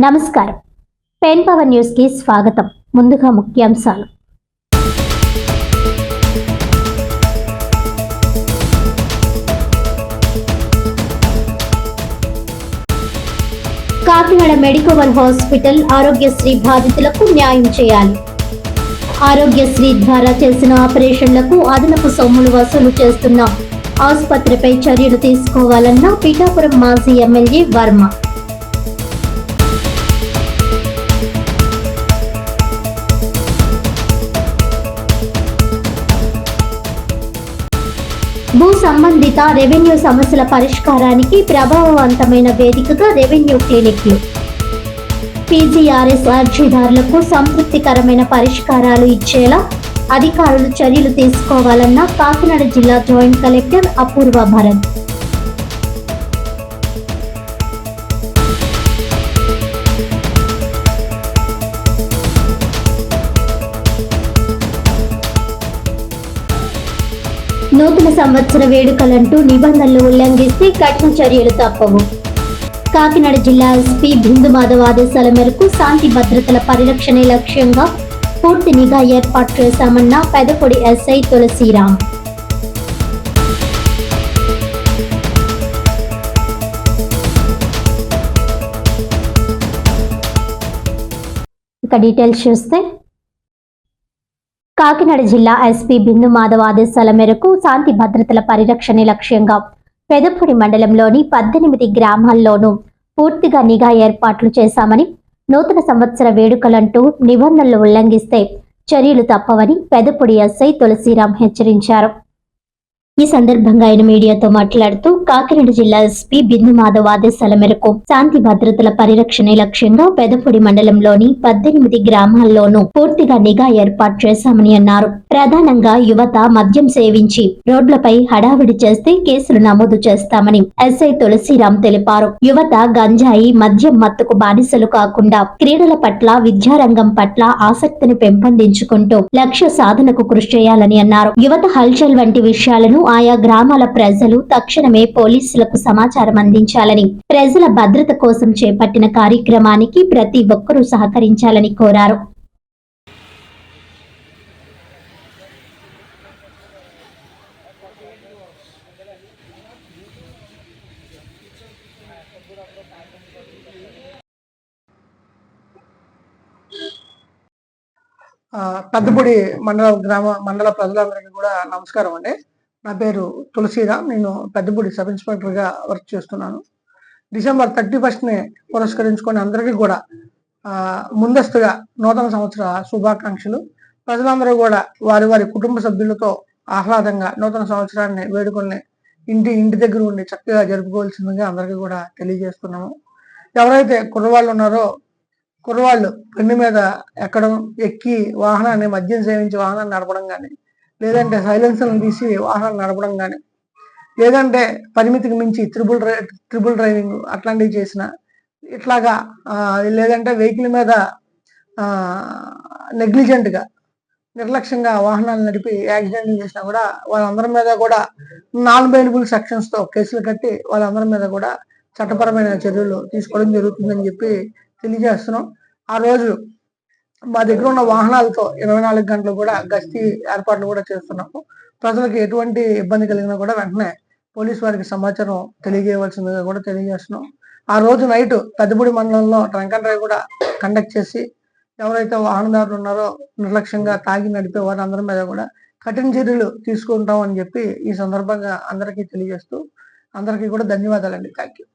నమస్కారం. Pen power news కి స్వాగతం. ముందుగా ముఖ్యాంశాలు. కాకినాడ మెడికోవల్ హాస్పిటల్ ఆరోగ్యశ్రీ బాధితులకు న్యాయం చేయాలి. ఆరోగ్యశ్రీ ద్వారా చేసిన ఆపరేషన్లకు అదనపు సొమ్ములు వసూలు చేస్తున్న ఆసుపత్రిపై చర్యలు తీసుకోవాలన్న పిఠాపురం మాజీ ఎమ్మెల్యే వర్మ. భూ సంబంధిత రెవెన్యూ సమస్యల పరిష్కారానికి ప్రభావవంతమైన వేదికగా రెవెన్యూ క్లినిక్లు. పీజీఆర్ఎస్ అర్జీదారులకు సంతృప్తికరమైన పరిష్కారాలు ఇచ్చేలా అధికారులు చర్యలు తీసుకోవాలన్న కాకినాడ జిల్లా జాయింట్ కలెక్టర్ అపూర్వ భరత్. నూతన సంవత్సర వేడుకలంటూ నిబంధనలు ఉల్లంఘిస్తే కఠిన చర్యలు తప్పవు. కాకినాడ జిల్లా ఎస్పీ బిందు మాధవ్ ఆదేశాల మేరకు శాంతి భద్రతల పరిరక్షణే లక్ష్యంగా పూర్తి నిఘా ఏర్పాటు చేశామన్న పెదపొడి ఎస్ఐ తులసిరామ్. ఇక డీటెయిల్స్ చూస్తే, కాకినాడ జిల్లా ఎస్పీ బిందు మాధవ్ ఆదేశాల మేరకు శాంతి భద్రతల పరిరక్షణే లక్ష్యంగా పెదపొడి మండలంలోని 18 గ్రామాల్లోనూ పూర్తిగా నిఘా ఏర్పాట్లు చేశామని, నూతన సంవత్సర వేడుకలంటూ నిబంధనలు ఉల్లంఘిస్తే చర్యలు తప్పవని పెదపొడి ఎస్ఐ తులసిరామ్ హెచ్చరించారు. ఈ సందర్భంగా ఆయన మీడియాతో మాట్లాడుతూ, కాకినాడ జిల్లా ఎస్పీ బిందు మాధవ్ ఆదేశాల మేరకు శాంతి భద్రతల పరిరక్షణే లక్ష్యంగా పెదపొడి మండలంలోని 18 గ్రామాల్లోనూ పూర్తిగా నిఘా ఏర్పాటు చేశామని అన్నారు. ప్రధానంగా యువత మద్యం సేవించి రోడ్లపై హడావిడి చేస్తే కేసులు నమోదు చేస్తామని ఎస్ఐ తులసిరామ్ తెలిపారు. యువత గంజాయి, మద్యం మత్తుకు బానిసలు కాకుండా క్రీడల పట్ల, విద్యారంగం పట్ల ఆసక్తిని పెంపొందించుకుంటూ లక్ష్య సాధనకు కృషి చేయాలని అన్నారు. యువత హల్చల్ వంటి విషయాలను ఆయా గ్రామాల ప్రజలు తక్షణమే పోలీసులకు సమాచారం అందించాలని, ప్రజల భద్రత కోసం చేపట్టిన కార్యక్రమానికి ప్రతి ఒక్కరూ సహకరించాలని కోరారు. పెద్దపొడి మండల ప్రజలందరికీ కూడా నమస్కారం అండి. నా పేరు తులసిరామ్. నేను పెద్దపొడి సబ్ ఇన్స్పెక్టర్గా వర్క్ చేస్తున్నాను. డిసెంబర్ 31ని పురస్కరించుకొని అందరికీ కూడా ముందస్తుగా నూతన సంవత్సర శుభాకాంక్షలు. ప్రజలందరూ కూడా వారి వారి కుటుంబ సభ్యులతో ఆహ్లాదంగా నూతన సంవత్సరాన్ని వేడుకల్ని ఇంటి దగ్గర ఉండి చక్కగా జరుపుకోవాల్సిందిగా అందరికీ కూడా తెలియజేస్తున్నాము. ఎవరైతే కుర్రవాళ్ళు ఉన్నారో కుర్రవాళ్ళు పెన్ను మీద ఎక్కడం, ఎక్కి వాహనాన్ని మద్యం సేవించి వాహనాన్ని నడపడం కానీ, లేదంటే సైలెన్సర్లను తీసి వాహనాలు నడపడం కానీ, లేదంటే పరిమితికి మించి ట్రిపుల్ డ్రైవింగ్ అట్లాంటివి చేసిన, ఇట్లాగా లేదంటే వెహికల్ మీద నెగ్లిజెంట్గా నిర్లక్ష్యంగా వాహనాలు నడిపి యాక్సిడెంట్లు చేసినా కూడా వాళ్ళందరి మీద కూడా నాన్ బెయిలబుల్ సెక్షన్స్తో కేసులు కట్టి వాళ్ళందరి మీద కూడా చట్టపరమైన చర్యలు తీసుకోవడం జరుగుతుందని చెప్పి తెలియజేస్తున్నాం. ఆ రోజు మా దగ్గర ఉన్న వాహనాలతో 24 గంటలు కూడా గస్తీ ఏర్పాట్లు కూడా చేస్తున్నాము. ప్రజలకు ఎటువంటి ఇబ్బంది కలిగినా కూడా వెంటనే పోలీసు వారికి సమాచారం తెలియజేయవలసిందిగా కూడా తెలియజేస్తున్నాం. ఆ రోజు నైట్ పెద్దపొడి మండలంలో డ్రంక్ అండ్ డ్రైవ్ కూడా కండక్ట్ చేసి ఎవరైతే వాహనదారులు ఉన్నారో నిర్లక్ష్యంగా తాగి నడిపే వారు అందరి మీద కూడా కఠిన చర్యలు తీసుకుంటాం అని చెప్పి ఈ సందర్భంగా అందరికీ తెలియజేస్తూ అందరికీ కూడా ధన్యవాదాలండి. Thank you.